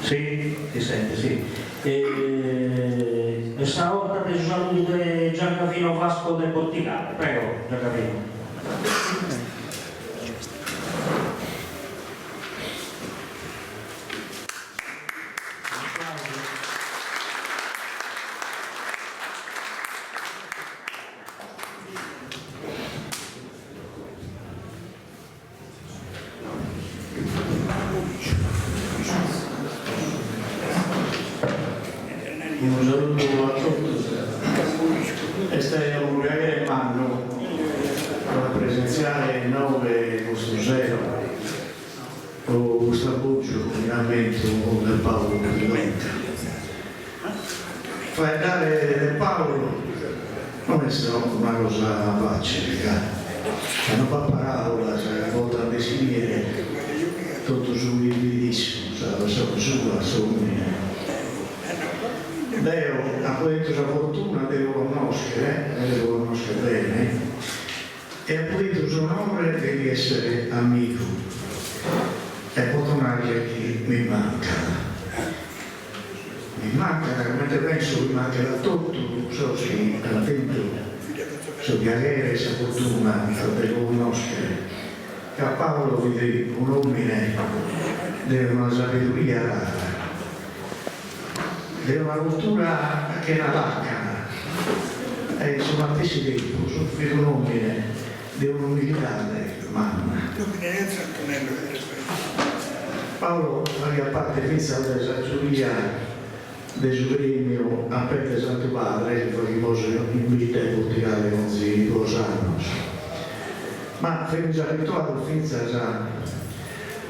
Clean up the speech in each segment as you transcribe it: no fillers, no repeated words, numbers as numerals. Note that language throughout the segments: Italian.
Sì, ti sente, sì. E stavolta ti saluto Giancavino Vasco del Botticale. Prego, Giancavino. Un saluto a tutti e stai a un grande anno per presenziare il 9 questo zero con questo appoggio finalmente del Paolo Clemente. Fai andare del Paolo non è stata una cosa facile, hanno fatto parola, a volte a definire tutto subito, la sua somiglia. Leo ha questa fortuna, devo conoscere bene, e ha avuto l'onore di essere amico e fortunato che mi manca. Mi manca, mentre penso mi mancherà tutto, non so se alla fine so di avere questa fortuna, devo conoscere. Che a Paolo vede un uomo di una sapienza rara. È una cultura che è una vacca e sono attesi tempo, soffre un uomo di un'umilità umana. Paolo faceva parte pensa della giuria del suo premio a Pete Santo Padre, che poi riposo in vita e porticale con si Rosanos. Ma fai già abituato finza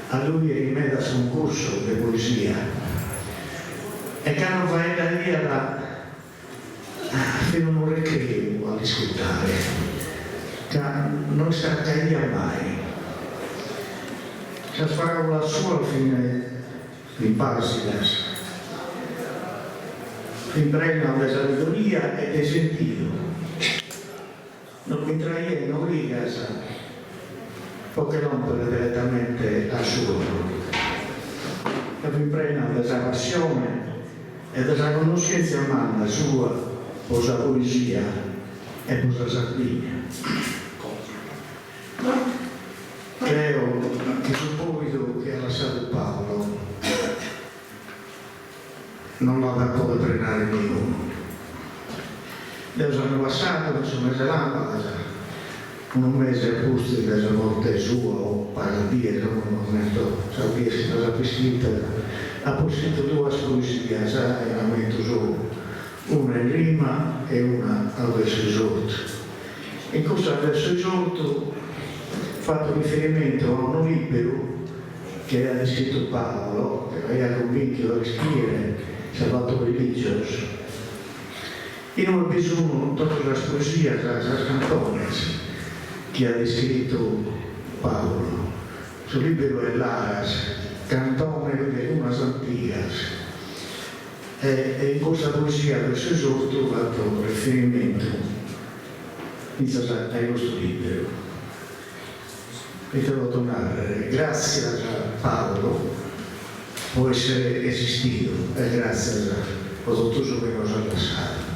a lui rimeda su un corso di poesia. E che non vai da lì fino a un recreo a ascoltare, che non staccaria mai. Se farà la sua fine in Parsidas, in premio alla sabiduria e del sentito. Non mi traie, non rigas, poche rompere direttamente a suo. E mi premio alla passione e dalla conoscenza umana sua, posa poesia e posa Sardegna. Creo che subito che ha lasciato Paolo non l'ha dato da pregare nessuno. Deus hanno passato, insomma, mese lampada, un mese a posto di casa morte sua o paradia, non ho detto, sapessi cosa vestita. Ha possiedo due poesie, veramente solo una in rima e una al verso esorto. In questo verso esorto fatto riferimento a uno libero che ha scritto Paolo, che aveva convinto a scrivere Salvato Religios. E non ho bisogno di tutte le poesie, le canzoni che ha descritto Paolo. Su libero è l'Aras, cantone de unas antigas, e in questa poesia verso esorto ho fatto riferimento ai nostri libri. E te lo donare, grazie a Paolo può essere esistito e grazie a tutto ciò che nos ha lasciato.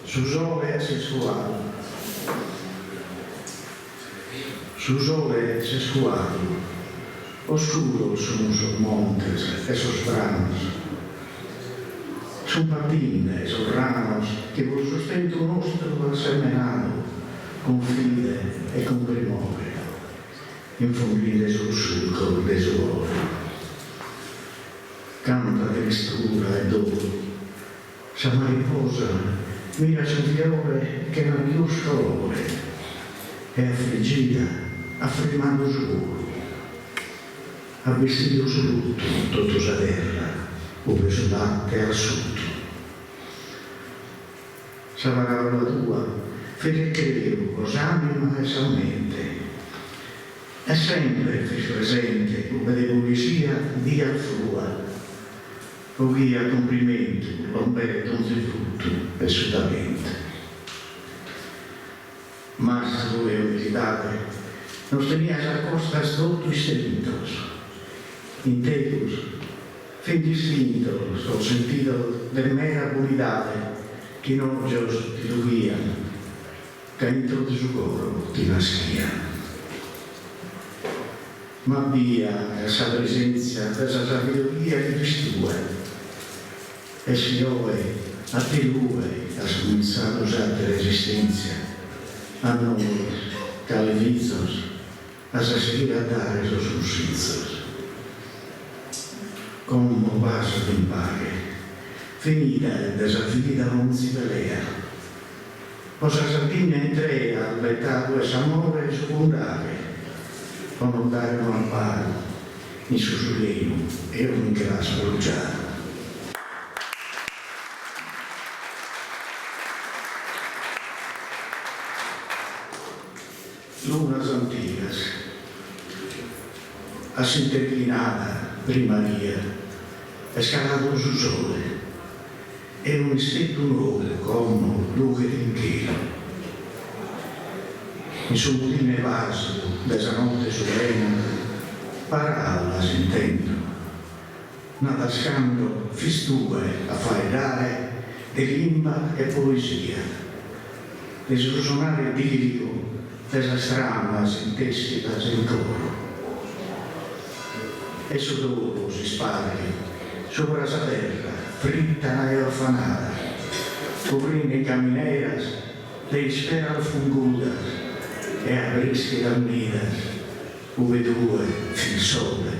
Su sole sessuale. Su sole sessuale, oscuros son sus montes, esos pranos. Son patines, esos ramos, que por sustento nostro han semenado, con fide e con primore, infondite sul sulco del suolo. Canta di mistura e dolo, sa mariposa, mira sul fiore che non più sciolore, è affliggita, affermando suo, ha vestito su tutto sa terra, ove su latte al sud. Sa la parola tua, fede credo, cos'anima e salmente, e sempre fece presente, come de poesia, di al frua, così a complimento, l'omberto non si frutto, assolutamente. Ma manso e humildade, nos tenías a costas de outros distintos, inteiros, fin distintos ao sentido de mera unidade que non os diluían, que dentro de su coro ti nascían. Ma via essa presenza dessa sabiduria che distingue, e si ove a te lui has cominciado a de resistencia, a noi, calvizos, a seguir a dar esos ursinzos. Como vaso de impague, finita el desafío non si pelea. Posa Sardegna entrea al vettato es amore secundare, o non dare un amparo, ni sussurrino e un grasso bruciato. Lunas antigas, asinterclinada primaria, escalato su sole, e un istinto nuovo come luce d'inchino. In su ultime vaso desa notte solenne, parola sentendo, nadascando fistue a faidare di limba e poesia, di suonare lirico desa strana sintestica in coro. E su dopo si sparge sopra esa terra fritta e orfanada, cobrindo camineras de esferas fungudas e abrische unidas, uve due fin sole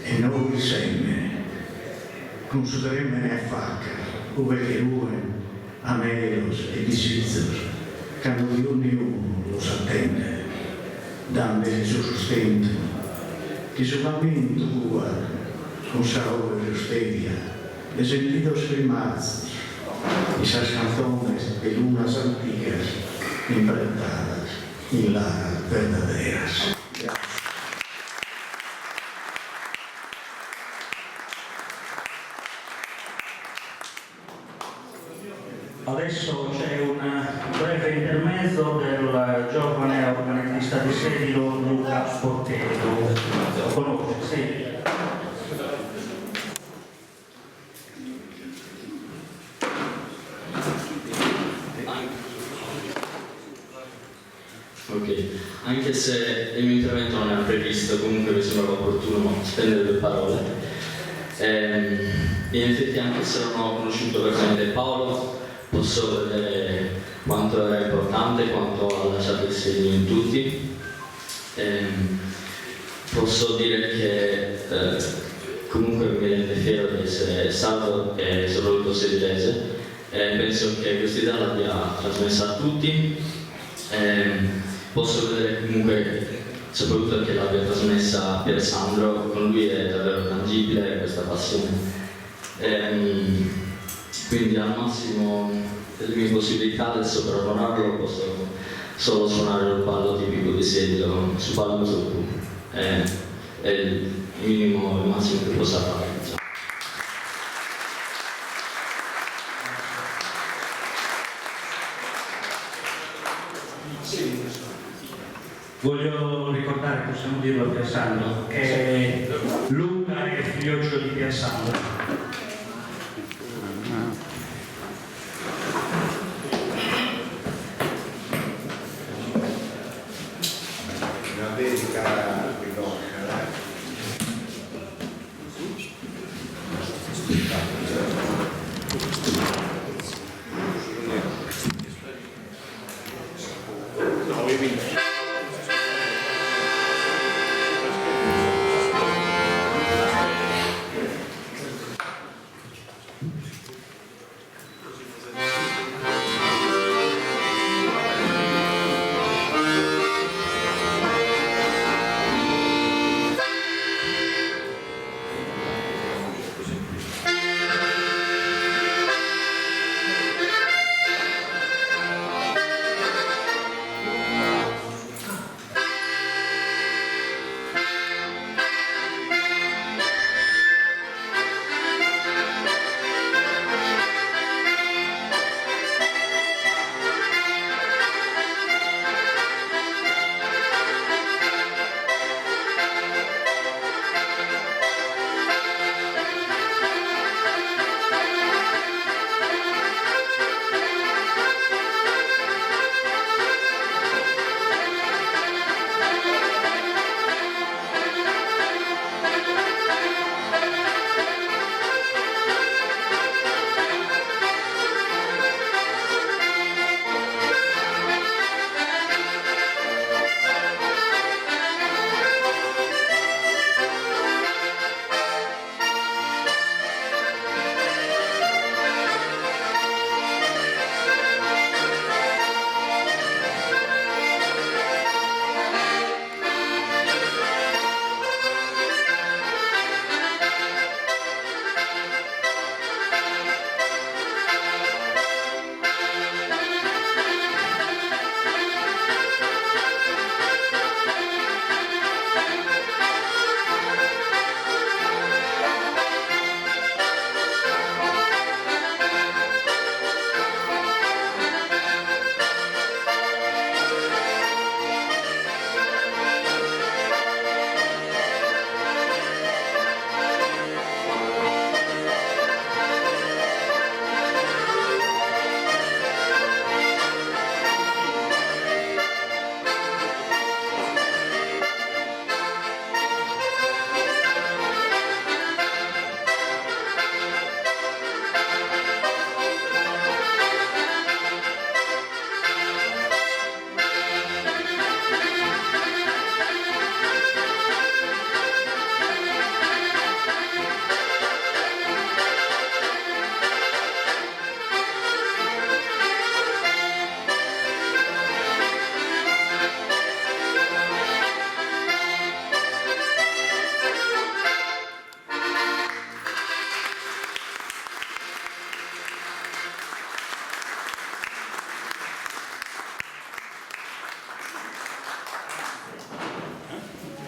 e noi semmene, con su tremene a facca, uve che ruen amelos e disizos, che ognuno los attende, dando su sustento, che su lamento tua, con saúde e stevia, de sentidos primazos, esas canzones de lunas antigas, implantadas en laras verdaderas. Adesso c'è un breve intermezzo del giovane organista di Sedilo Luca Sportello. Lo conosce? Sì. Ok, anche se il mio intervento non era previsto, comunque mi sembrava opportuno spendere due parole. In effetti, anche se non ho conosciuto personalmente Paolo, posso vedere quanto era importante, quanto ha lasciato il segno in tutti. Posso dire che comunque mi rende fiero di essere stato e soprattutto sedilese. Penso che questa idea l'abbia trasmessa a tutti. Posso vedere comunque soprattutto che l'abbia trasmessa a Pier Sandro, con lui è davvero tangibile questa passione. Quindi al massimo delle mie possibilità adesso per onorarlo posso solo suonare il ballo tipico di Sedilo su Palmo Sotto. È il minimo, il massimo che possa fare. Voglio ricordare, possiamo dirlo a Pier Sandro, che Luca è figlio di Pier Sandro. Una dedica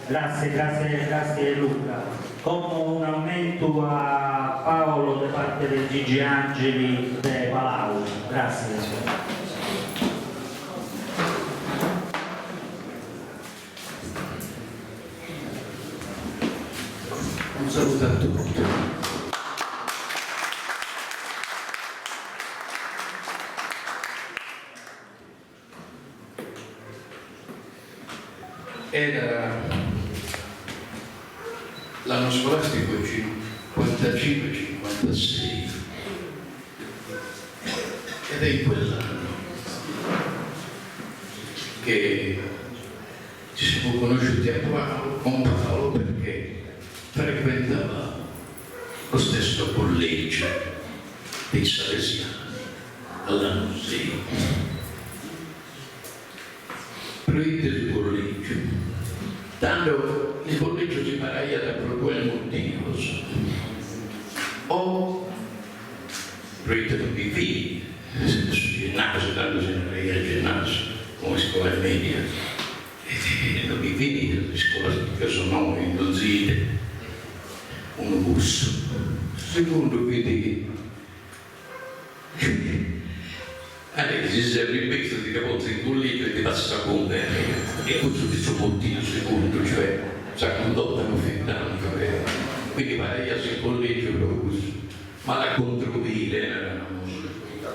Grazie Luca. Como un aumento a Paolo da parte del Gigi Angeli de Palau. Grazie. Un saluto a tutti. Era l'anno scolastico 55-56 ed è in quell'anno che ci siamo conosciuti con Paolo perché frequentava lo stesso collegio dei Salesiani all'Annunzio. Proibite il collegio, tanto il collegio si paraia da problemi motivos o proibite tutti i figli, ginnasio, tanto se ne reia ginnasio come scuola media, e non i figli delle scolastiche sono indozite un gusto. Secondo quindi si è ripetuto di capote in collegio e di passa con e questo di suo motivo secondo, cioè sa condotta non fittando, quindi pare io sul collegio per questo, ma la controvile era una musica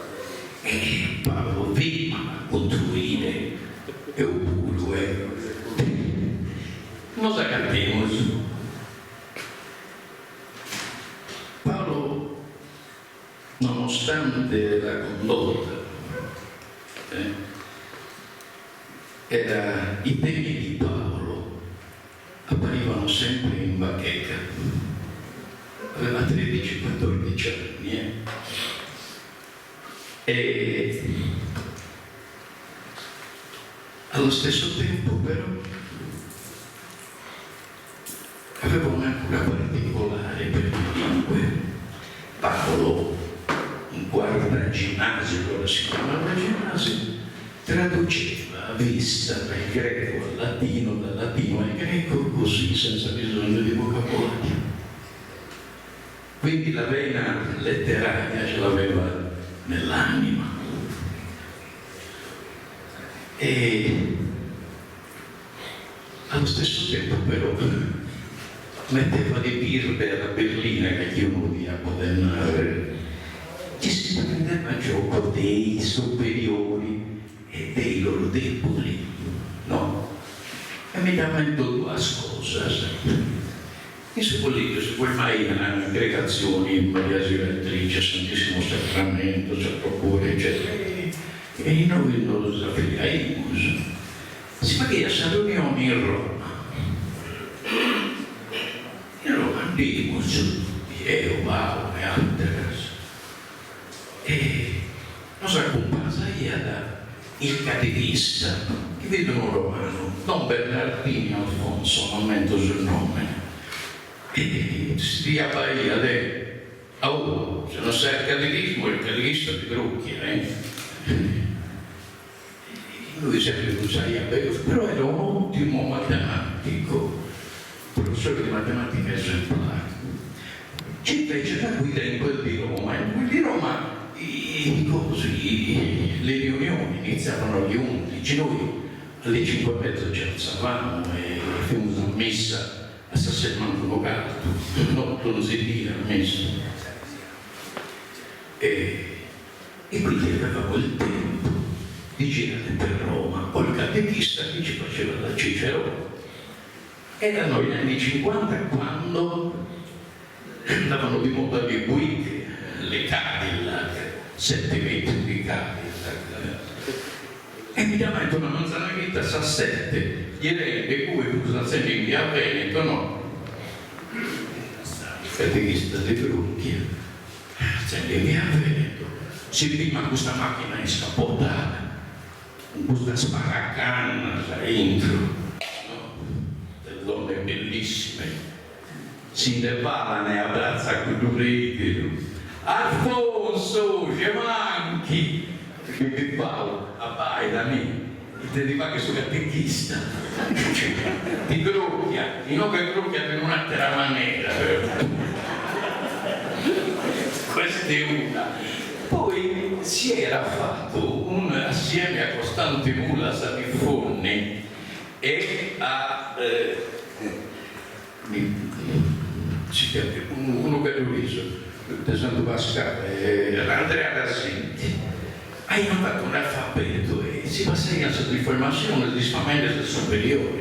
e Paolo ma controvile è oppure non sa cattivo. Paolo, nonostante la condotta, i temi di Paolo apparivano sempre in bacheca. Aveva 13-14 anni e allo stesso tempo però aveva una cura particolare per le lingue. Paolo in quarta ginnasio, allora si chiamava ginnasio, traduceva a vista dal greco al latino, dal latino al greco, così, senza bisogno di vocabolario. Quindi la vena letteraria ce l'aveva nell'anima. E allo stesso tempo però metteva di birbe alla berlina che chiunque via poteva ci si prendeva a gioco dei superiori e dei loro deboli, no? E mi dà detto due cose. In suo collegio, se vuoi mai in aggregazioni, Maria Seratrice, Santissimo Sacramento, Sacro Cuore, eccetera, e noi non lo sappiamo. Si faceva questa riunione in Roma. In Roma andiamo su Piero, Paolo e altre. E nos accompagna il catechista, che vedono romano, Don Bernardino Alfonso, non mento sul nome, e si appaia oh, se non sai il catechismo ti trucchia, Lui sempre non sapeva, però era un ottimo matematico, professore di matematica esemplare. Ci fece la guida in quel di Roma, le riunioni iniziavano alle 11, noi alle 5:30 ci alzavamo e facevamo una messa a sassemando locale, non si tira la messa. E quindi avevamo il tempo di girare per Roma, col catechista che ci faceva la Cicerone. Erano gli anni 50 quando andavano di moda le guide, le Cadillac, 7 metri di Cadillac. E mi chiamano una manzanavita sa 7, gli rende come usa sempre in via Veneto, no? Il catechista di Brucchia, sempre in via Veneto, si prima questa macchina è scappata, con questa sparacanna dentro, no? Delle donne bellissime. Si intervallano e abbraccia quello rete. Alfonso, ci manchi! Perché Paolo, abbai da me. ti rimane su catechista, cioè, ti gropia, di nuovo che gropia per un'altra maniera. Questa è una. Poi si era fatto assieme a Costante Mulas a Riffonni e a uno che ho visto di Santo Pasquale, Andrea Rassenti. Hanno fatto un alfabeto e si passeggiano sulla informazione di famiglie superiori.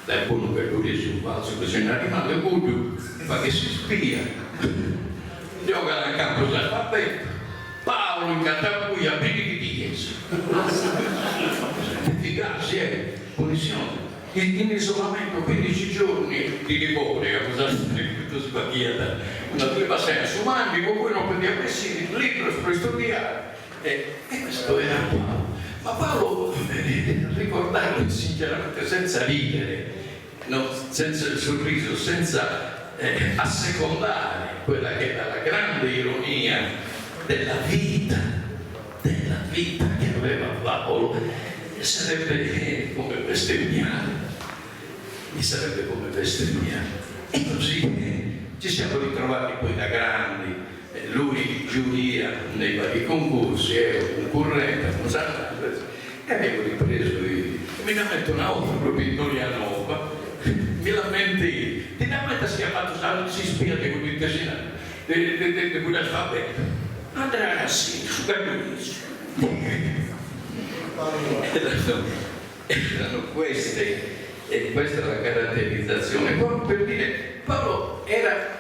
Da uno che ho visto un falso che se ne arriva alle buio e fa che si spia. Gioca nel campo dell'alfabeto. Paolo in Catapuia, vedi di Chiesa. Efficacia, punizione. In isolamento 15 giorni di Livoria, cosa scritto sbagliata, una prima sera su Mandi, con cui non poteva essere libro per studiare. E questo era Paolo. Ma Paolo, ricordarlo sinceramente, senza ridere, no? Senza il sorriso, senza assecondare quella che era la grande ironia della vita che aveva Paolo, sarebbe come bestemmiare. Mi sarebbe come bestemmiare. E così ci siamo ritrovati poi da grandi, lui giuria nei vari concorsi, un concorrente, e avevo ripreso io. Mi lamento una volta proprio in Dorianova, mi lamenti, finalmente si è fatto, si spia di quell'intestinale, di quell'alfabeto. Andrea Rassini, su Cagliucci. Erano queste, e questa è la caratterizzazione. Proprio per dire, Paolo era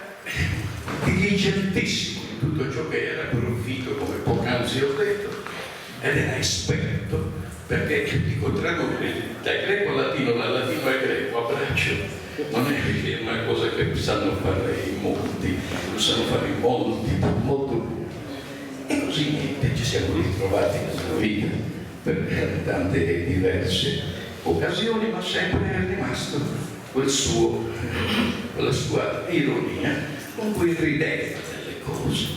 diligentissimo in tutto ciò che era profitto, come poc'anzi ho detto, ed era esperto, perché dico tradurre dal greco al latino, dal latino al greco a braccio, non è una cosa che sanno fare in molti, lo sanno fare in molti, molto. E così niente, ci siamo ritrovati nella vita per tante diverse occasioni, ma sempre è rimasto quella sua ironia con cui rideva delle cose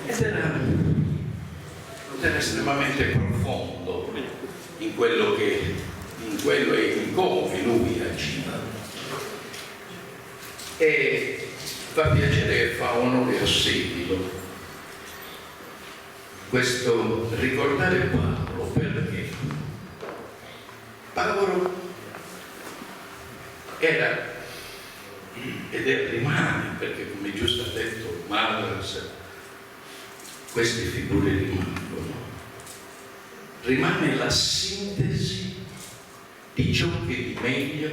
ed era estremamente profondo in quello e in come lui agiva. E fa piacere e fa onore a Sedilo questo ricordare Paolo, perché Paolo era ed rimane, perché come giusto ha detto Madras, queste figure rimane la sintesi di ciò che di meglio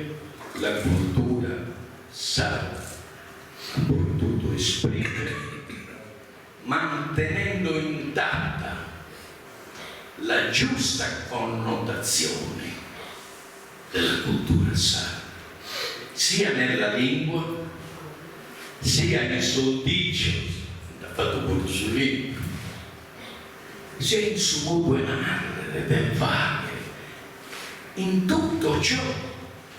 la cultura sa, ha potuto esprimere, mantenendo intatta la giusta connotazione della cultura sacra, sia nella lingua, sia nel soldicio, l'ha fatto pure sul libro, sia in suo buonare del vaghe, in tutto ciò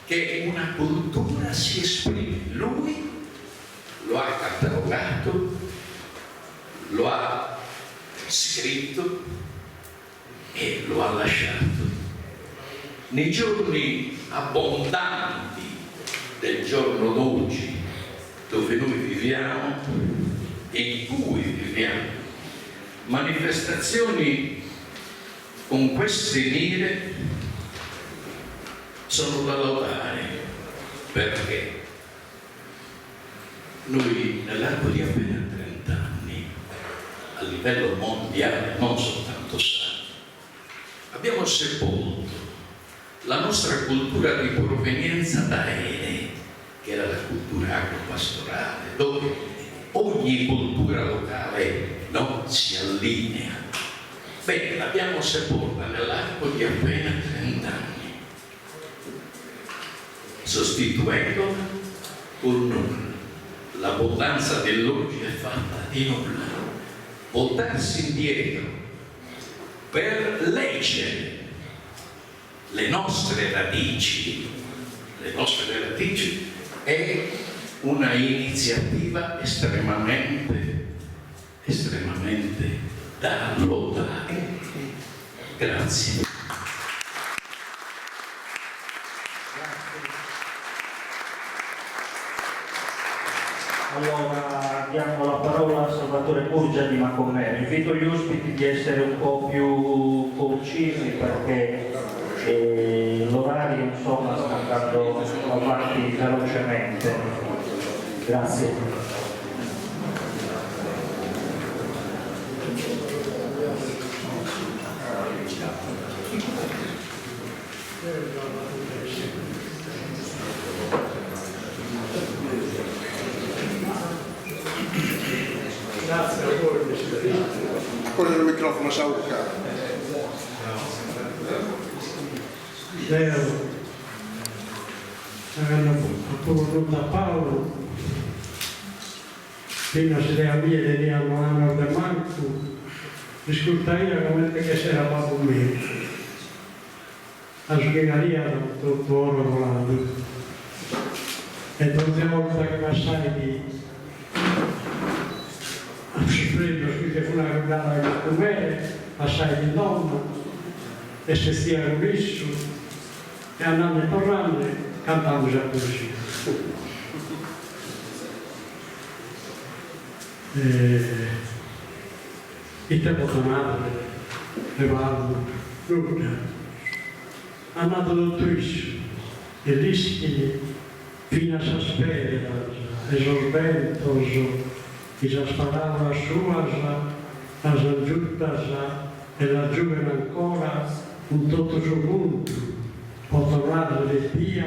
che una cultura si esprime. Lui lo ha catalogato, lo ha scritto e lo ha lasciato. Nei giorni abbondanti del giorno d'oggi, dove noi viviamo e in cui viviamo, manifestazioni con queste mire sono da lodare, perché noi nell'arco di appena 30 anni a livello mondiale, non soltanto sacro, abbiamo sepolto la nostra cultura di provenienza da Ene, che era la cultura agropastorale, dove ogni cultura locale si allinea. Bene, l'abbiamo sepolta nell'arco di appena 30 anni, sostituendola con nulla. L'abbondanza dell'oggi è fatta di nulla. Voltarsi indietro per leggere le nostre radici è una iniziativa estremamente da lodare. Grazie. Murgia di Macomero. Invito gli ospiti di essere un po' più concisi perché l'orario insomma sta andando avanti velocemente. Grazie. Grazie a voi, con il microfono sauccato. Appunto a Paolo, fino a se avvia veniamo a Nord de Manco, discutaria come che si era fatto meglio. La spiegaria tutto oro volato. E tutte le volte che passai di prendo che fu una guardata di comere, passai di donna e se stia rivisso e andando e tornando cantando già poesia. Il tempo tornato, levato, nulla. Andato dottorissimo e rischi fino a s'aspera, esorbentoso, che già sparava a sua, a giunta e la giovane ancora un tutto suo punto, può tornare le via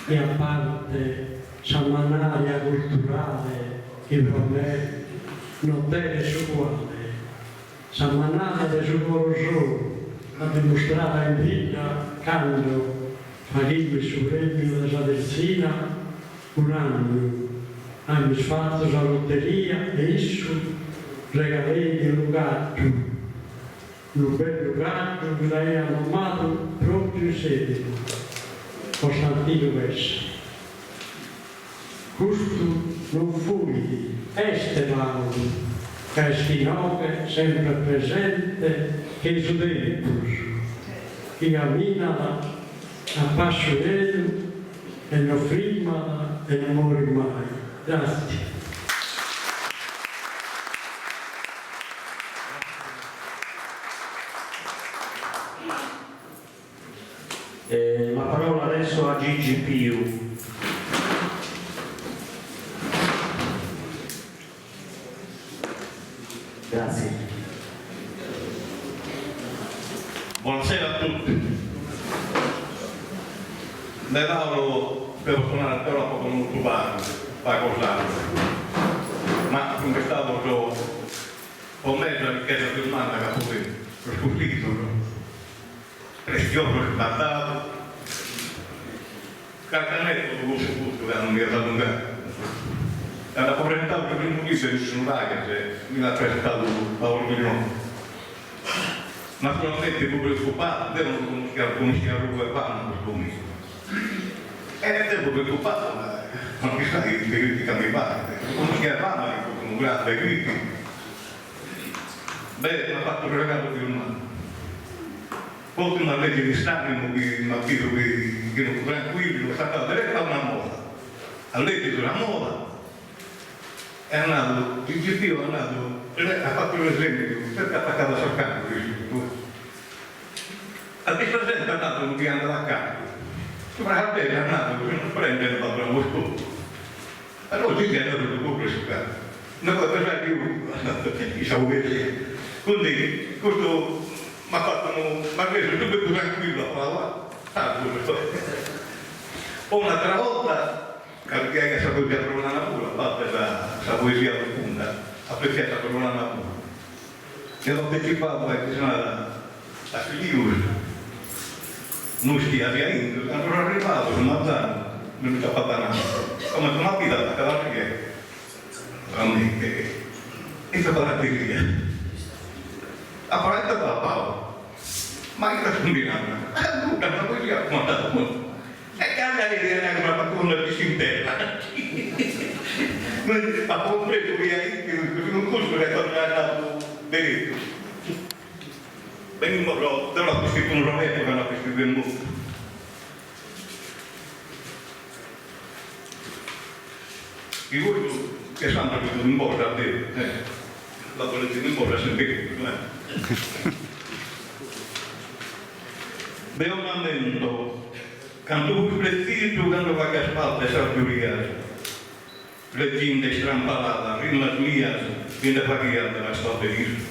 e a parte samanaria culturale che per me non deve uguale. Samanaria del suo coraggio ha dimostrato in vita quando farebbe il suo premio della Saverzina un anno. Hanno fatto la lotteria e esso regalei un gatto, un bel gatto che lei ha amato proprio in sede, Costantino Vessa. Questo non fu Esteban, Castinove, sempre presente, che su dentro, che camminava a passo lento e non firmava e non muore mai. Grazie. La parola adesso a Gigi Piu. Grazie. Buonasera a tutti. Ne lavoro per suonare però poco non cubano, ma come stato con me la richiesta di domanda che poi ho scoprito, prezioso ritardato, carcanetto lo saputo che non mi era dato un gatto. Era presentato per il primo viso di Sunraga, mi l'ha presentato Paolo Miglione. Naturalmente il pubblico occupato, devono conoscere Rubo e Panno per comico. E il pubblico occupato, ma non mi sa che critica mi parte. Conoscere Panno è un grande critico. Beh, mi ha fatto il regalo di un anno. Poi una legge di Stato che mi ha detto che non fu tranquillo, è stata diretta una moda. Ha letto di una moda. È andato, il GP è andato, ha fatto l'esempio, perché ha attaccato a Sorcano, a presente è andato un piano da capo, ma è andato, non prende la bravo scopo. Allora si è andato tutto preso capo. Non può pensare più, diciamo vedere. Quindi questo mi ha fatto, mi ha reso tutto tranquillo a parlare. Poi un'altra volta, che è questa poesia per una natura, fatta questa poesia profonda, apprezzata per una natura. E ho partecipato a Filius, non stia via Indo, ancora arrivato, sono andato, non mi sta fatta nada. Come sono abitato a cada righe, veramente, è stata la teoria. Ha parlato da Paolo, ma io sono di nada, tutta una poesia come andata molto. E cambia l'idea che mi ha fatto una discintella. Ha compreso via un corso che è tornato diritto. Venimmo però scritto un rometto che hanno scritto il mondo. E voi che sanno che tu in borda a te, la polizia non può sentire. Beh, un momento, quando tu rifletti, quando va a spalle, sa più rigare. Le gente strampalata, prima mia, viene pagata la storia di Gesù.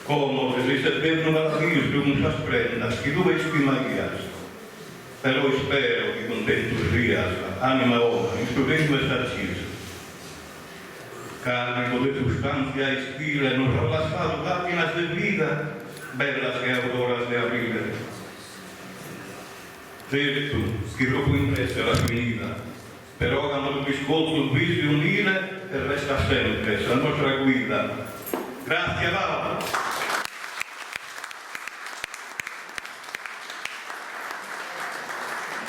Come se per non la Gesù non si prenda, che tu vedi prima di Gesù. Però spero che contento sia, anima ora, in studente questa Gesù. Carne con le sostanze e stile, non ho lasciato macchina di vita, bella che ancora si aprire. Certo, che dopo impressa la finita, però quando il biscotto viso unile e resta sempre la nostra guida. Grazie Paolo.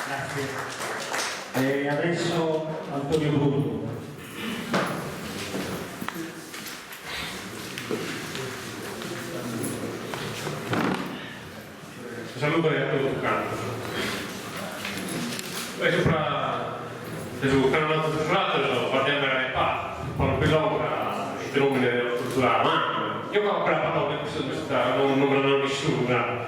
Grazie. E adesso Antonio Bruno. Saluto a tutto canto. E sopra il canale culturale parliamo della PA, quando pilota il fenomeno culturale, ma io ho parlato di questa, non ho nessuna.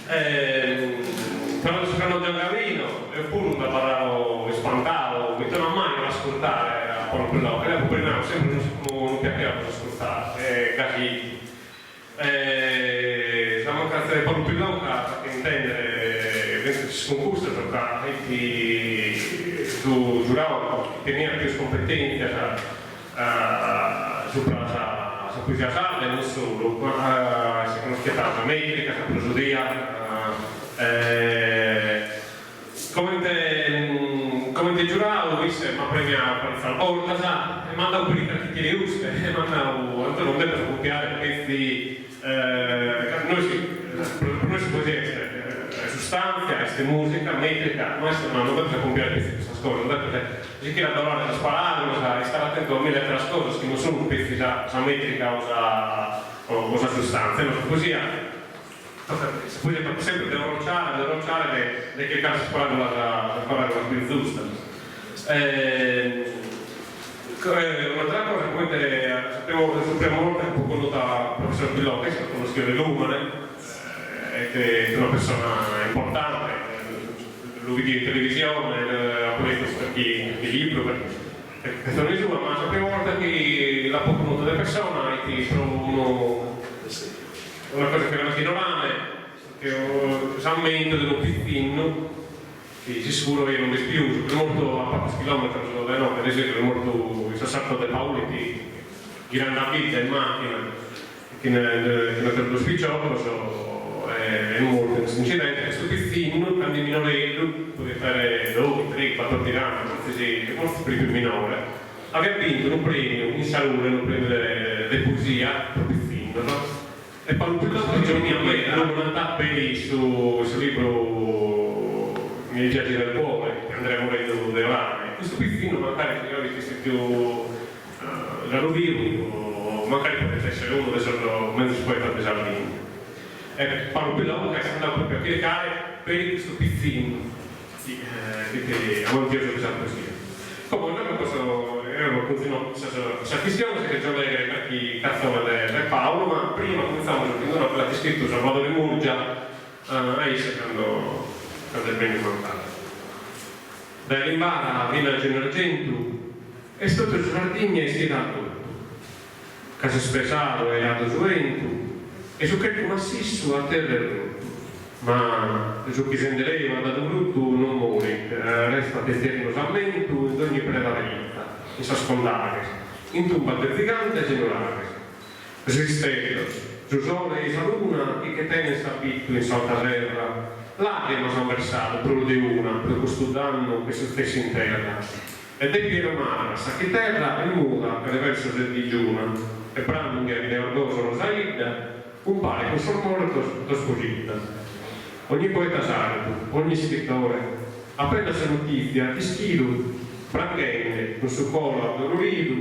Però sul canale del Gavino, eppure da parlavo spantavo, mi torno mai ad ascoltare a Paolo Pilota, e dopo prima sempre non piaceva ascoltare, così. La mancanza di Paolo Pilota, che intendere, si concorso perché tu giuravo che teneva più competenza sopra la poesia sarda e non solo, ma si conosce la metrica, la prosodia. Come te giuravo, disse, ma premiavo per fare porta, e mandavo per i critici di Uste, e mandavo, non devo copiare questi, per noi si può dire sostanza, questa musica, metrica, non devo copiare queste cose, non devo si chiede a parlare della sparata, stare attento a mille altre cose che non sono pezzi da metrica o da sostanza, non so così. Poi sempre devo rocciare le che cazzo sparare la più giusta. Un'altra cosa, come sappiamo molto, è un po' conosciuta il professor Pilota, che conosce l'Umane, che è una persona importante, lo vedi in televisione, ha letto qualche libro, perché sono in giù, ma sappiamo molto che la conosciuta delle persone, che trovano una cosa che era ignorante, che ho sammento di un piccino, che sicuro che non mi spiuso, per molto a pochi chilometri da noi, per esempio, molto il Sassato De Paoli, che girando la vita in macchina, che non per lo spicciolo, è molto questo incidente, questo piccino, quando il minorello, poteva fare 2, 3, 4 anni, forse per il più minore, aveva vinto un premio in salute, un premio di poesia, proprio piccino, no? E Paolo Pilota giorni a me una tappa sul libro I viaggi del cuore, che andremo vedendo delle rane. Questo piccino magari che sia più da vivo, o magari potrebbe essere uno dei suoi mezzi poeta di Giardini. E Paolo Pilota che è andato proprio a chiedere per questo piccino che è amantioso di poesia. Comunque noi continuo questa questione che già legge perché cazzo del Paolo, ma prima cominciamo a quella che è scritto Salvatore Murgia quando è bene mancato. Dall'imbara viene al Generargentu e sotto il giardino è stilato casa spesato e lato giuventu e su che massisso a terra è brutto, ma su chi sendereva da brutto non muore, resta eterno sammento in ogni prevalenza e s'ascoltare, in tumba del gigante e generale. Resisteto, su sole e sa luna, e che tene s'abitto in salta terra, lacrima s'ha versato, pro di una, per questo danno che si stesse in terra. Ed è pieno mare, sa che terra è muta per il verso del digiuna, e brandia di orgoso rosaida, un pare con sol morto da sfuggita. Ogni poeta sardo, ogni scrittore, appena se notizia, ti schido, Branghende, con suo collo addolorido,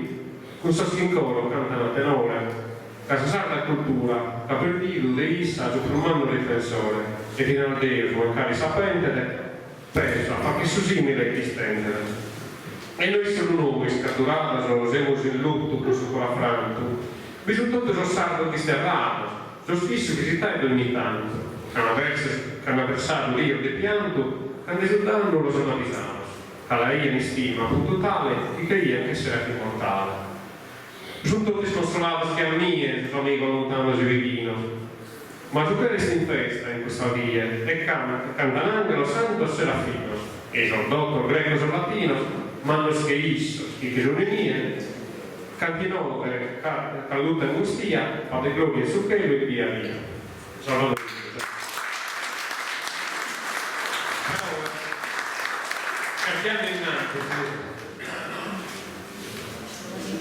con suo schincolo canta la tenore, casa sarda cultura, capellido, deissa, su formando riflessore, e fino al Deo, su mancare sapente, pensa, ma che su simile che stendere. E noi sono noi, scatturata, siamo in lutto con su cola franto, bisogna tutto sono sardo disterrato, sono stesso che si taglia ogni tanto, che hanno avversato io di pianto, che risultando lo sono avvisato, che la io mi stima appunto tale, che io anche sarà immortale. Sono tutti sconsolati che a mie, suo amico lontano e vicino, ma tu che resti in festa in questa via e canta l'angelo santo serafino, e sono dottor greco sono latino, ma non scheisso, che sono mie, campino che calluta angustia, fa le glorie su pelo e via via. Sono cambiando innanzi.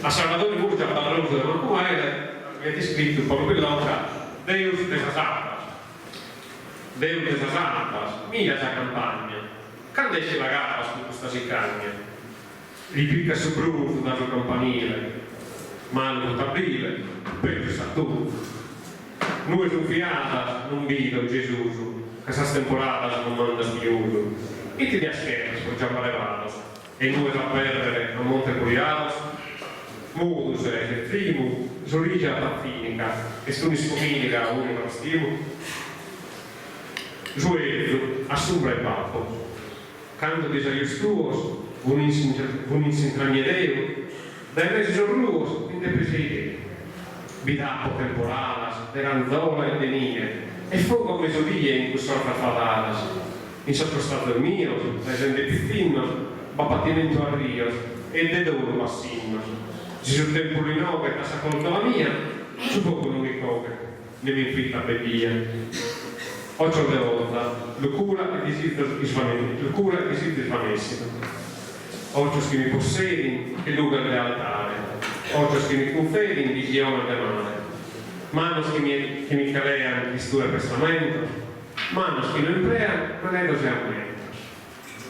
A Salvatore Murcia parla di una come avete scritto un po' più l'altra. Deus de esas almas, mira esa campagna, cando esce la gapa su questa sicagna, ripicca su bruto da sua campanile, mano tabile, per Saturno. Noi su fiata non vedo Gesù, che sa stemporata non manda spiuto, e ti diascherzi con già levato, e noi a perdere a Monte Curiatos, modus et primo, sorrigia pattinica, e stunis cominica unica stimo, suedo, assumbra il papo, canto desaios tuos, vunis intragnedeo, dai mesi sorruos, in te presideo, vidapo temporadas, de ranzola e denie, e fuoco mesodie in cui sorta fadadas, in sotto stato mio, la gente più fino, babattimento a rios, e de duro bassinno, si sul tempo rinnovo e passa con la mia, su poco non mi copre, ne mi infitta bebbia. Occhio de volta, locura e desiderio svanessino. Occhio che mi possedi, che lugar de altare. Occhio che mi confedi in visione de mare. Manos che mi calean di sture prestamento. Manos che lo emplean, manendo se aumenta.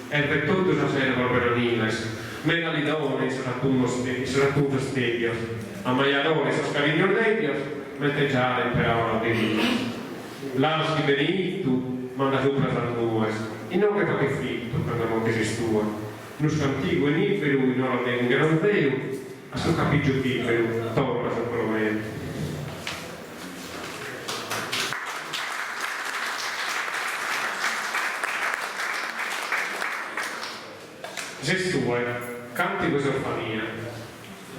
E per tutto la serva veroniles. Mena lidone soprattutto stedio, a maialone sono scarignò nedio, mentre già imperava di vita. L'ars di benedictu, manda sopra San Lues, in nome che fitto, quando non esistua. Nus antico e niferu, in ora del gran veo, a suo capigio tiferu, torna su quello meno. Gestue, cantico esorfania,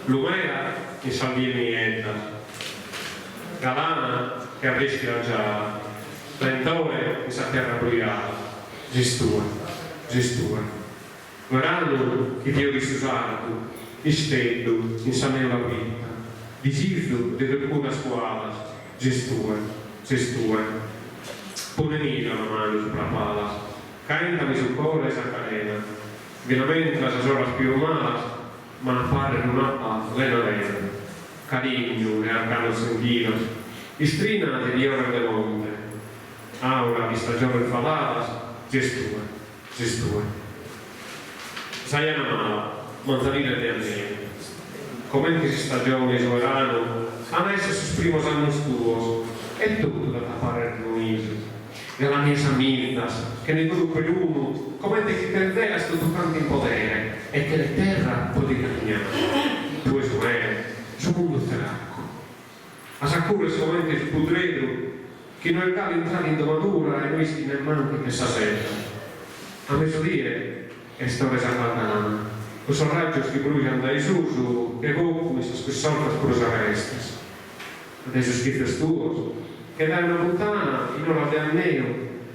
Lumera in Salvieni Edda, Galana che avresti la già, Lentore in Saterra Bruiata, Gestue, Verano che Dio risusartu, Isteddu in Sanella Vita, Disirdu di alcuna squadra, Gestue, Pone nida la mano sopra pala, Cantami su cuore esa carena, veramente las horas più malas, ma appare non ha lena, carigno e arcanos sentidos, istrinate di ore de monte, aura di stagione faladas, gestue. Sayana mala, manzanile de almeno, come che si stagione sovrano, adesso sus primos annos tuos, e tutto da tappare il ruiso. Della mia samildas, che ne gruppo l'uno, come te che per te sto toccando in potere, e che le terra può dicagnare. Tu es su mondo terracco. A sacure solamente il pudredro, che noi cavi entrare in domatura e noi sti nel manco che sa sera. A mezzodire, e sto resarlatana, questo raggio che brucia andai su, che go mi sta spessando a scrosa restes. Adesso schifes tuos, che dai una puttana in ora del neo,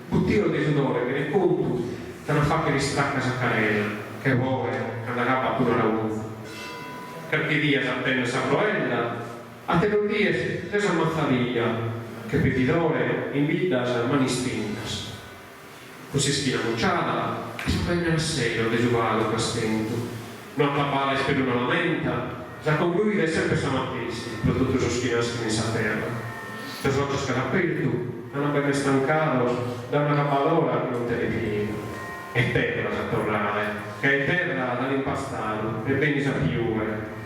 buttino di sudore che ne conto, te la fa che ristacca esa carena, che vuole, che la capa pure la uva. Perché dias attende sa proella, a te non dies, te sa mazzaviglia, che petidore in vita sa mani spintas. Così schina mucciata, e spenne al seno de giuvalo castento. Non appare per una lamenta, sa concluire sempre sa mattessi, per tutto il suo schinaschino in sa terra. Los otros carapeltu, non averne stancato da una capadora che non te ne pieno. E terra a tornare, che è terra dall'impastato, e ben sapiure.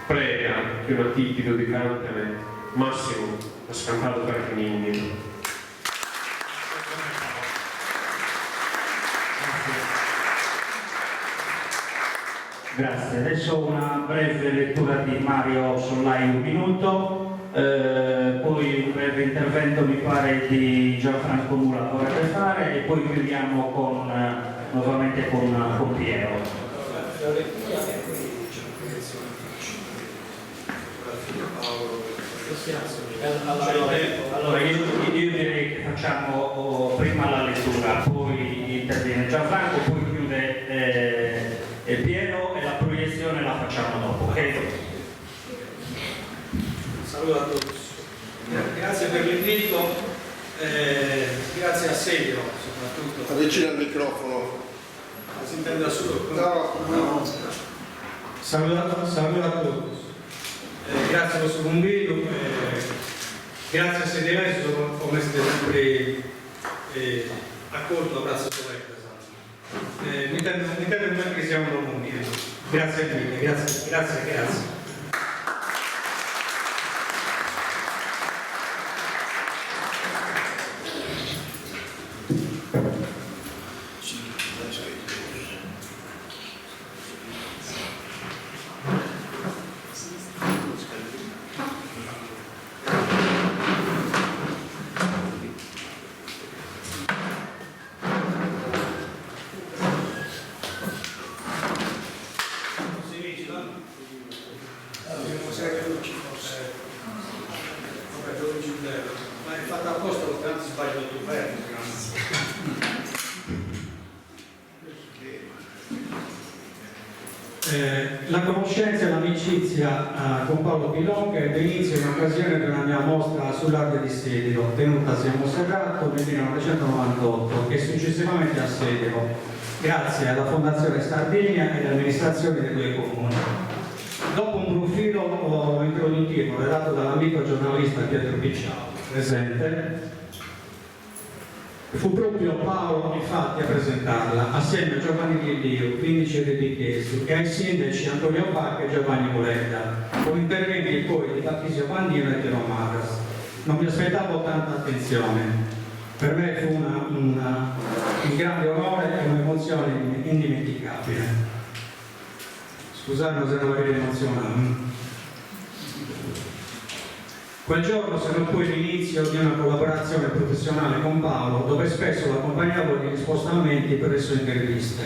Prega che un attitito di cantene, massimo, ha scantato per finini. Grazie, adesso una breve lettura di Mario Sollai, un minuto. poi un breve intervento mi pare di Gianfranco Mula vorrebbe fare e poi chiudiamo nuovamente con Piero. Allora io direi che facciamo prima la lettura, poi interviene Gianfranco, poi chiude Piero e la proiezione la facciamo dopo, ok? Saluto a tutti. Grazie per l'invito, grazie a Sergio soprattutto. Avvicina il microfono. Si intende da solo? No. Saluto a tutti. Grazie per questo convito, grazie a Sederes come siete sempre accolto, abbraccio corretto. Mi intendo che siamo un momento. Grazie mille, grazie. Ma è fatta apposta perché non si sbaglia il governo. La conoscenza e l'amicizia con Paolo Pilonga ebbe inizio in occasione di una mia mostra sull'arte di Sedilo, tenutasi a Monserrato nel 1998 e successivamente a Sedilo, grazie alla Fondazione Sardegna e alle amministrazioni dei due comuni. Dopo un profilo introduttivo redatto dall'amico giornalista Pietro Picciao, presente, fu proprio Paolo infatti a presentarla, assieme a Giovanni Ghillio, Vindice De Bichesi e ai sindaci Antonio Bacca e Giovanni Muletta, con interventi poi di Tarchisio Bandino e Tero Maras. Non mi aspettavo tanta attenzione. Per me fu un grande onore e un'emozione indimenticabile. Scusate se non ero emozionato. Quel giorno sarà poi l'inizio di una collaborazione professionale con Paolo, dove spesso l'accompagnavo negli spostamenti per le sue interviste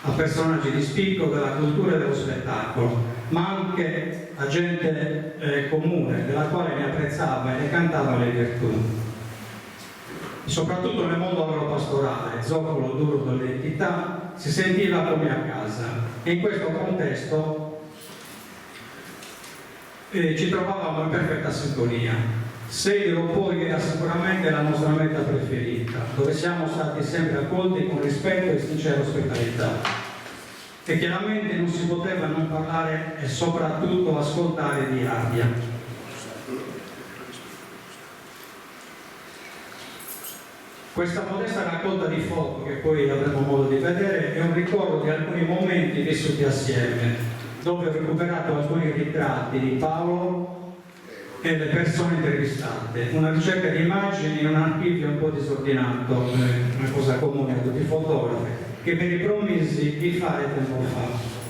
a personaggi di spicco della cultura e dello spettacolo, ma anche a gente comune, della quale ne apprezzava e ne cantava le virtù. Soprattutto nel mondo agropastorale, zoccolo duro dell'identità, si sentiva come a casa e in questo contesto ci trovavamo in perfetta sintonia. Sedilo poi era sicuramente la nostra meta preferita, dove siamo stati sempre accolti con rispetto e sincera ospitalità. E chiaramente non si poteva non parlare e soprattutto ascoltare di Ardia. Questa modesta raccolta di foto, che poi avremo modo di vedere, è un ricordo di alcuni momenti vissuti assieme, dove ho recuperato alcuni ritratti di Paolo e le persone intervistate, una ricerca di immagini in un archivio un po' disordinato, una cosa comune a tutti i fotografi, che mi ripromisi di fare tempo fa,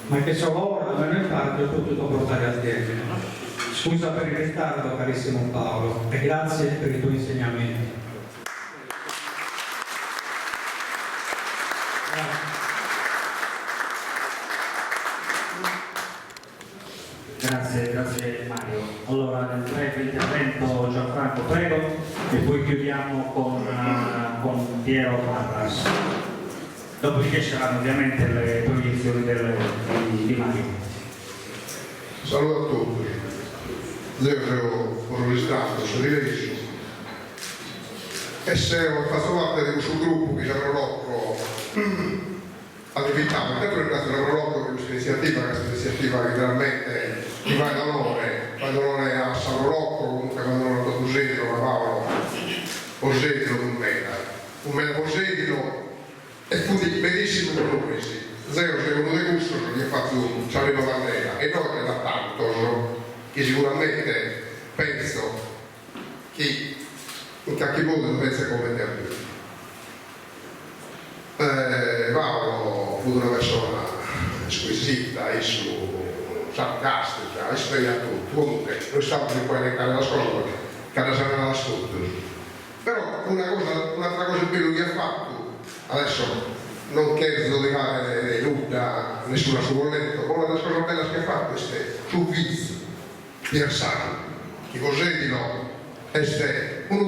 ma che solo ora, almeno in parte, ho potuto portare a termine. Scusa per il ritardo, carissimo Paolo, e grazie per i tuoi insegnamenti. Grazie Mario. Allora nel breve intervento Gianfranco prego e poi chiudiamo con Piero Marras. Dopodiché saranno ovviamente le proiezioni di Mario. Saluto a tutti. Devo registrato, sono rileso. E se ho fatto parte di questo gruppo che c'era locco attività, intanto ringrazio la Prolocco per questa iniziativa che veramente mi fa l'onore a San Rocco, comunque quando l'onore a Posedilo, a Paolo Posedilo un meno Posedilo e fu di benissimo conosci. Zero secondo dei gusto che ha fatto Cialino Bandera e noi da tanto che sicuramente penso che in qualche modo pensa come te. Paolo fu una persona squisita, sarcastica, estrema a tutto. Comunque, noi stiamo di poi elencare la scuola perché cada sarà la studio. Però un'altra cosa che lui ha fatto, adesso non chiedo di fare nuda, nessuna suvolletto, ma una delle cose belle che ha fatto è su vizio, Piersano, che cos'è di no? È un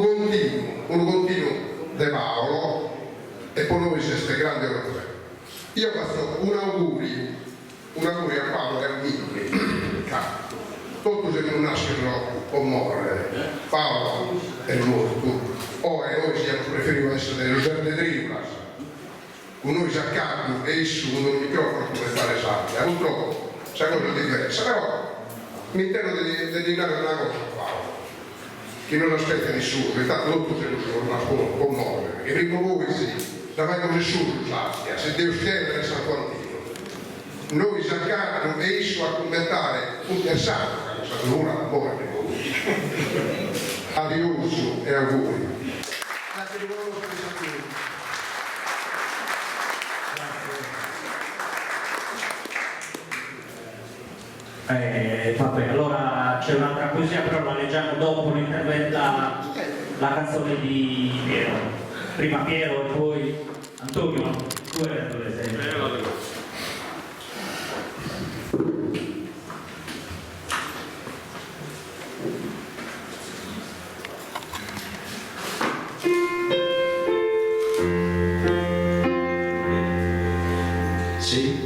continuo de Paolo e poi noi siamo grandi europei. Io faccio un augurio a Paolo e a Ghigli, tutti se non nascono o morre, Paolo è morto, noi siamo preferito essere Giuseppe Triplas, con noi saccato e su con un microfono come fare sabbia, purtroppo c'è cosa diversa, però mi intendo di dire una cosa a Paolo, che non aspetta nessuno, intanto tutto se non può muovere, perché prima voi sì, davanti a nessuno sappia, se Dio schiera è San Quantino. Noi saccato e esso a commentare un pensato, che è stato una buona di voi. Adios e auguri. Grazie di nuovo per il vabbè, allora c'è un'altra poesia, però la leggiamo dopo l'intervento, la canzone di Piero. Prima Piero e poi Antonio, tu hai detto l'esempio. Sì.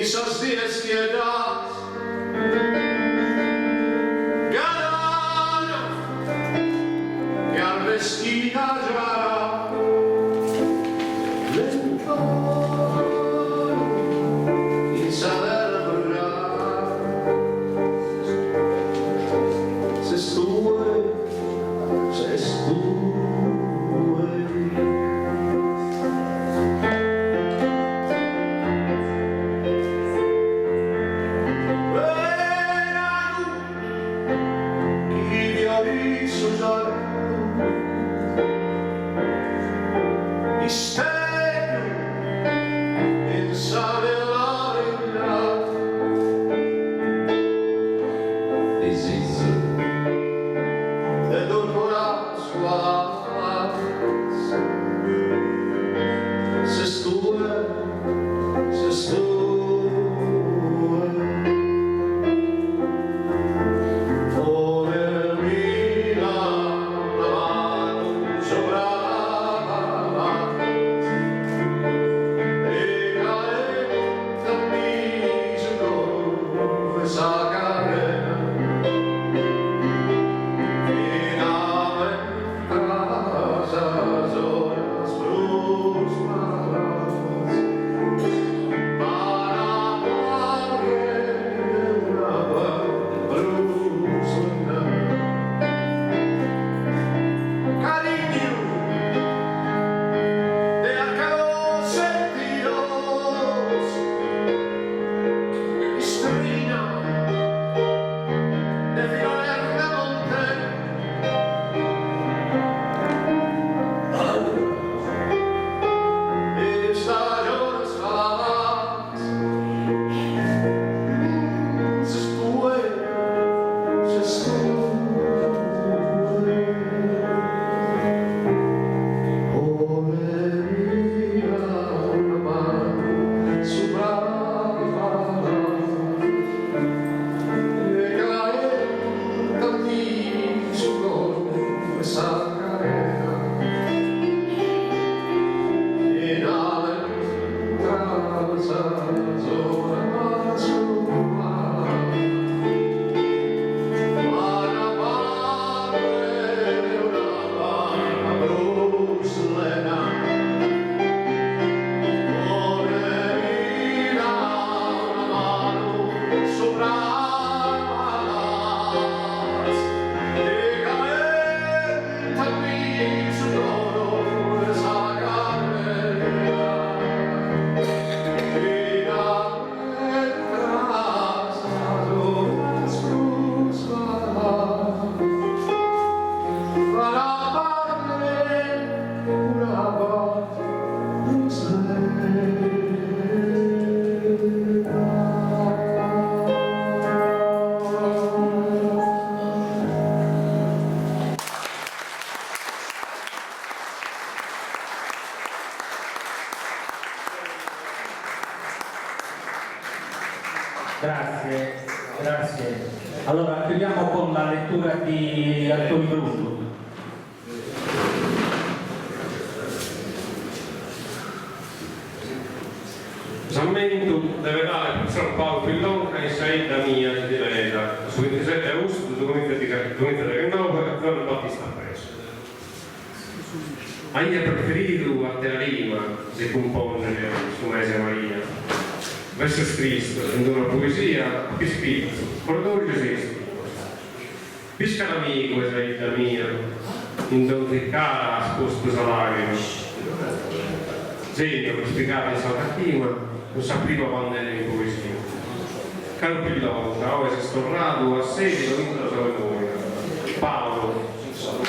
Esos días que das cada año que al vesquita llora lento sin saber brillar se estuve iniziamo con la lettura di Antonio Bruno. Sammento deve dare il professor Paolo Pillonca in saída mia di Lega su 27 agosto 2019 Giorgio Battista Presso. Aia preferido a te rima si compone su Mese Maria. Verso Cristo, in una poesia che spirito, cordoglio esisto. Pisca l'amico e saída mia, in donde cara sposto salario. Genio che spiegava in Santa Chima, non sapeva quando era in poesia. Caro Pillonca, o esistorrato a sedi lo intro noi. Paolo,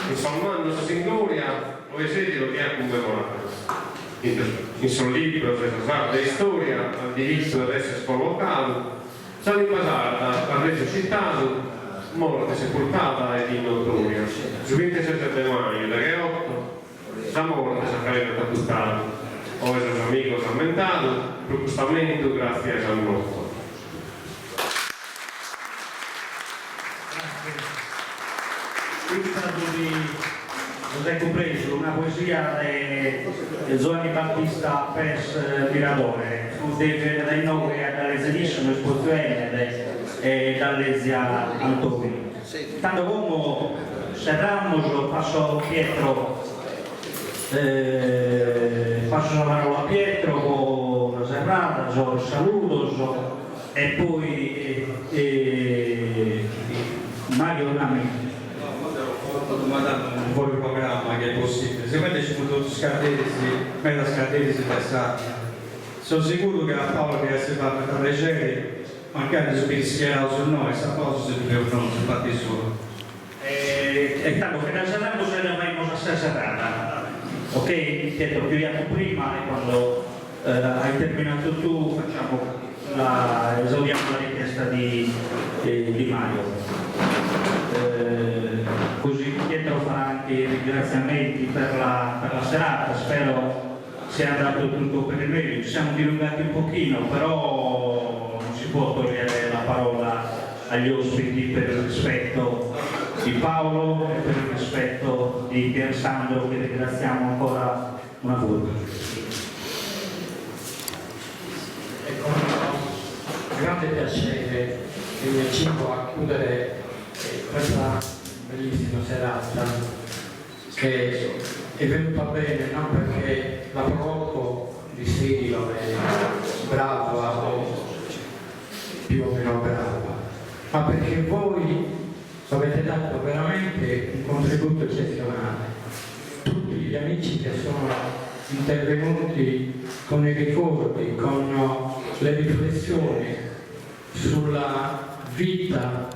in salmando sa singloria, o esedi lo che ha commemorato. In suo libro, se sa di storia, al diritto ad essere scollocato, Sali Basarda, ha reso citato, morte sepoltata ed in notoria. Su 27 maggio, da che 8, la morte sarebbe buttato. O es un amico ammentato, per giustamento grazie a San Morto. Questa di José Compreso, una poesia di Giovanni Battista Pes Miradore, fu dai nove dall'esibiscono esposizione e dall'esia Antoni. Tanto come cerramos, passo Pietro. Passo la parola a Pietro con la serrata, il saluto e poi Mario Nami. Un po' il programma che è possibile. Secondo ci potuto scadersi passati. Sono sicuro che la Paolo che si fa per piacere, magari si pensiera su noi, sa cosa si deve non si fa di solo. E tanto che la serrata se ne avremo la stessa serrata. Ok, Pietro, chiudiamo prima e quando hai terminato tu esaudiamo la richiesta di Mario. Così Pietro farà anche i ringraziamenti per la serata, spero sia andato tutto per il meglio. Ci siamo dilungati un pochino, però non si può togliere la parola agli ospiti per il rispetto di Paolo e per il rispetto di Pier Sandro, che ringraziamo ancora una volta. È con grande piacere che mi accingo a chiudere questa bellissima serata che è venuta bene non perché la provoco di stilo è brava o più o meno brava, ma perché voi avete dato veramente un contributo eccezionale. Tutti gli amici che sono intervenuti con i ricordi, con le riflessioni sulla vita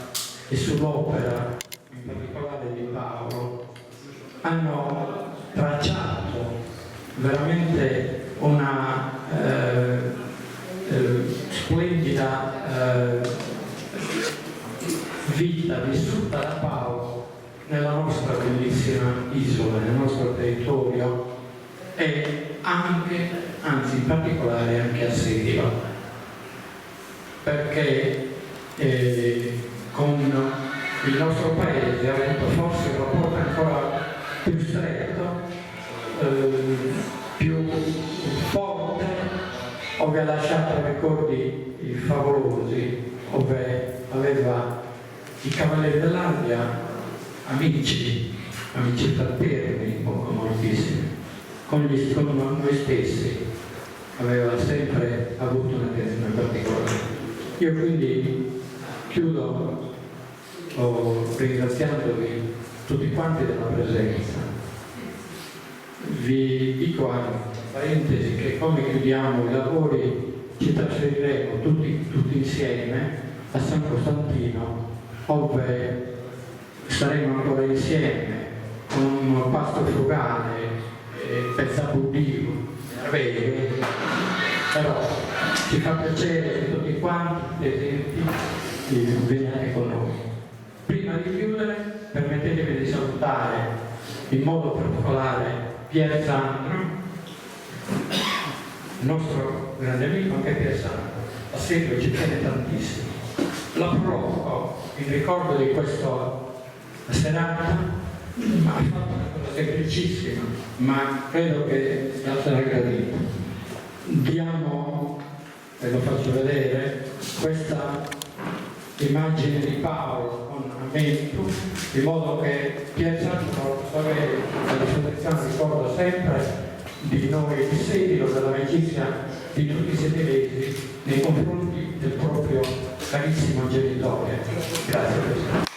e sull'opera, in particolare di Paolo, hanno tracciato veramente una splendida vita vissuta da Paolo nella nostra bellissima isola, nel nostro territorio e anche, anzi in particolare anche a Sirio, perché con il nostro paese ha avuto forse un rapporto ancora più stretto, più forte, ove ha lasciato ricordi favolosi, ove aveva i Cavalieri dell'Aria, amici fraterni, moltissimi, con noi stessi, aveva sempre avuto un'attenzione particolare. Io quindi chiudo ringraziandovi tutti quanti della presenza. Vi dico a parentesi che come chiudiamo i lavori ci trasferiremo tutti insieme a San Costantino, dove staremo ancora insieme con un pasto frugale, pezzabudino, meraviglie, però ci fa piacere che tutti quanti presenti veniate con noi. Prima di chiudere, permettetemi di salutare in modo particolare Pier Sandro, il nostro grande amico, anche Pier Sandro, a seguito ci tiene tantissimo. la provoco in ricordo di questa serata, ha fatto una cosa semplicissima, ma credo che sarà gradito. Diamo, e lo faccio vedere, questa immagine di Paolo con Amento, in modo che Piersangelo possa avere la risurrezione, ricordo sempre di noi di Sedilo, dell'amicizia di tutti i sedilesi nei confronti del proprio carissimo genitore. Grazie Presidente.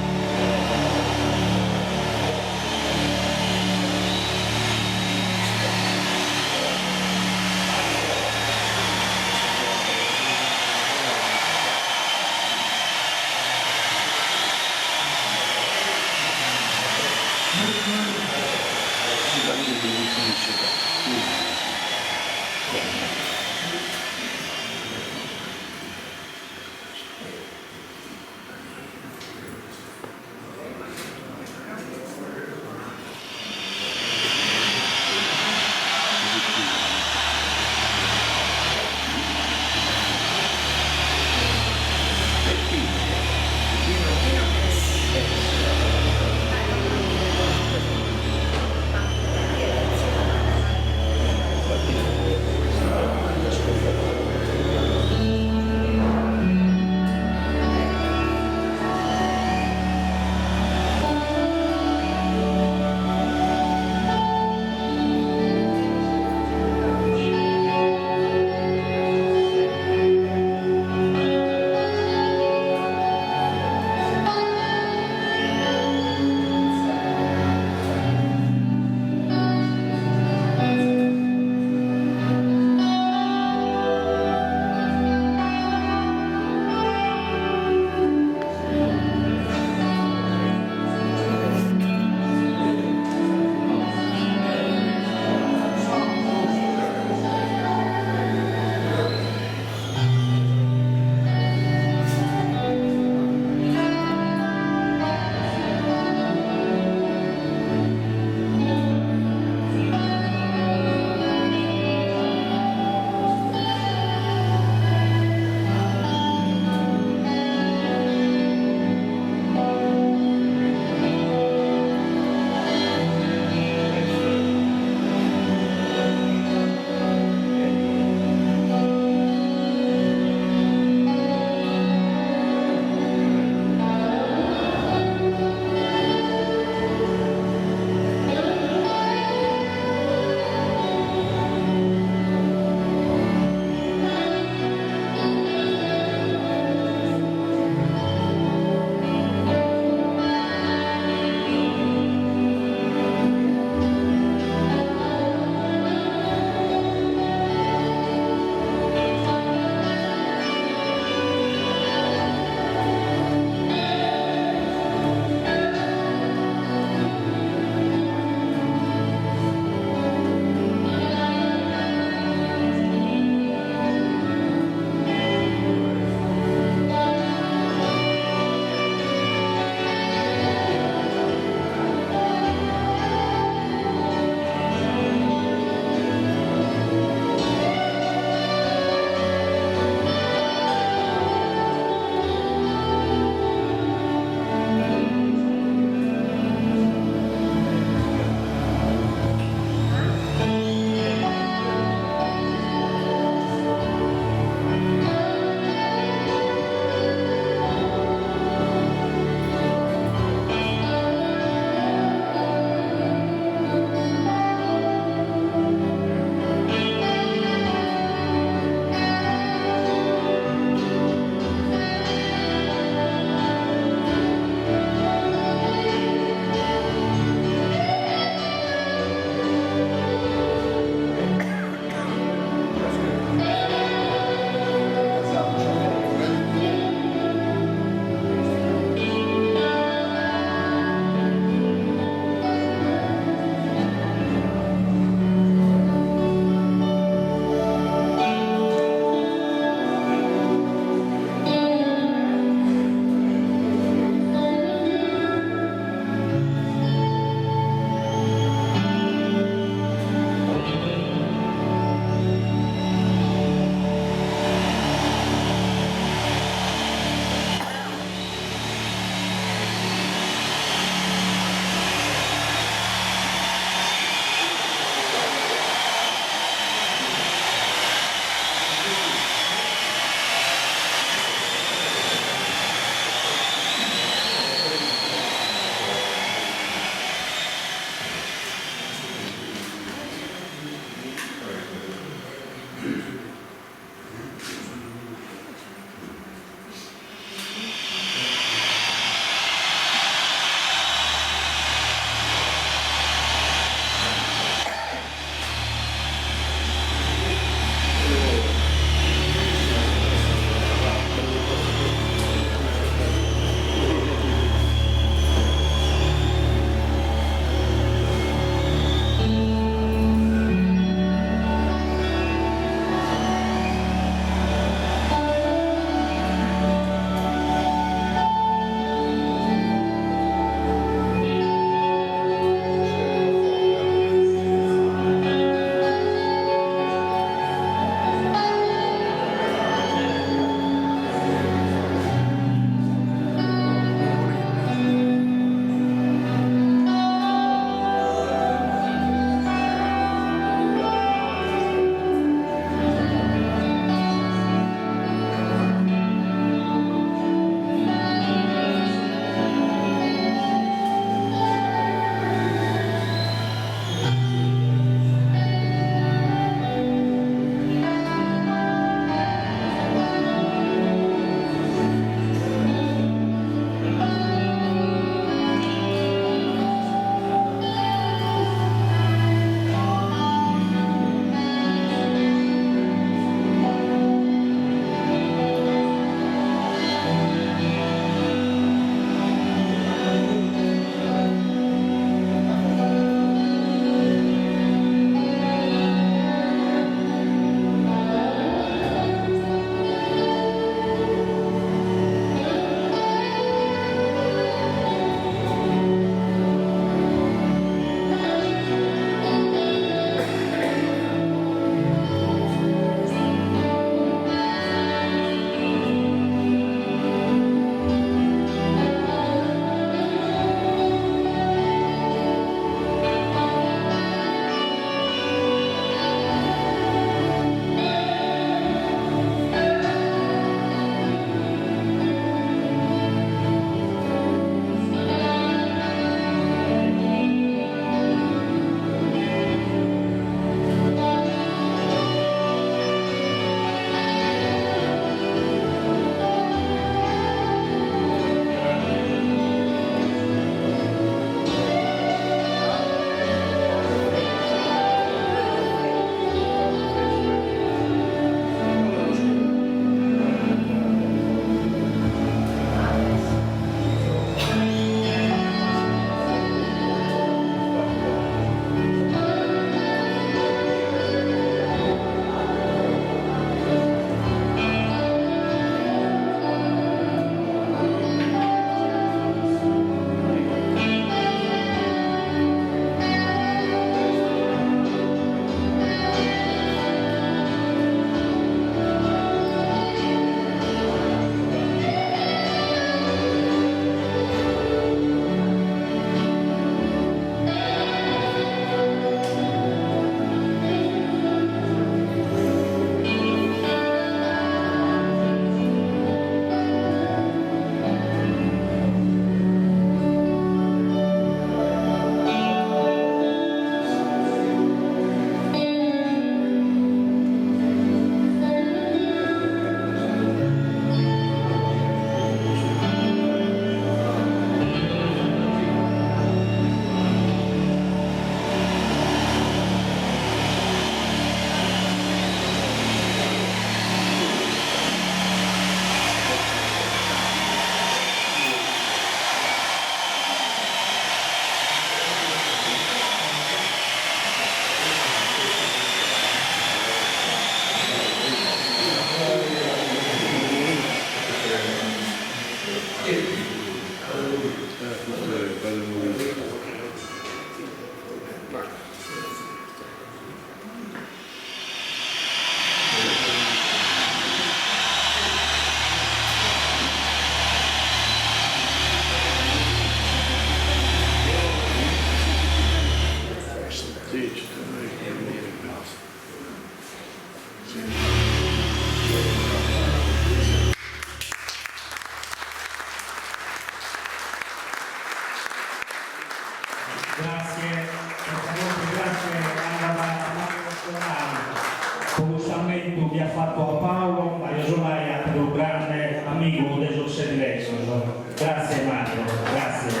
Grazie Mario, grazie.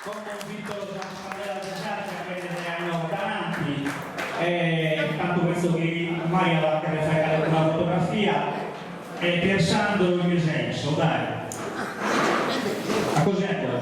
Come invito Gianfranco Giacca che ne hanno davanti, intanto penso che Mario va a fare una fotografia e pensando il mio senso, dai. Ma cos'è quello?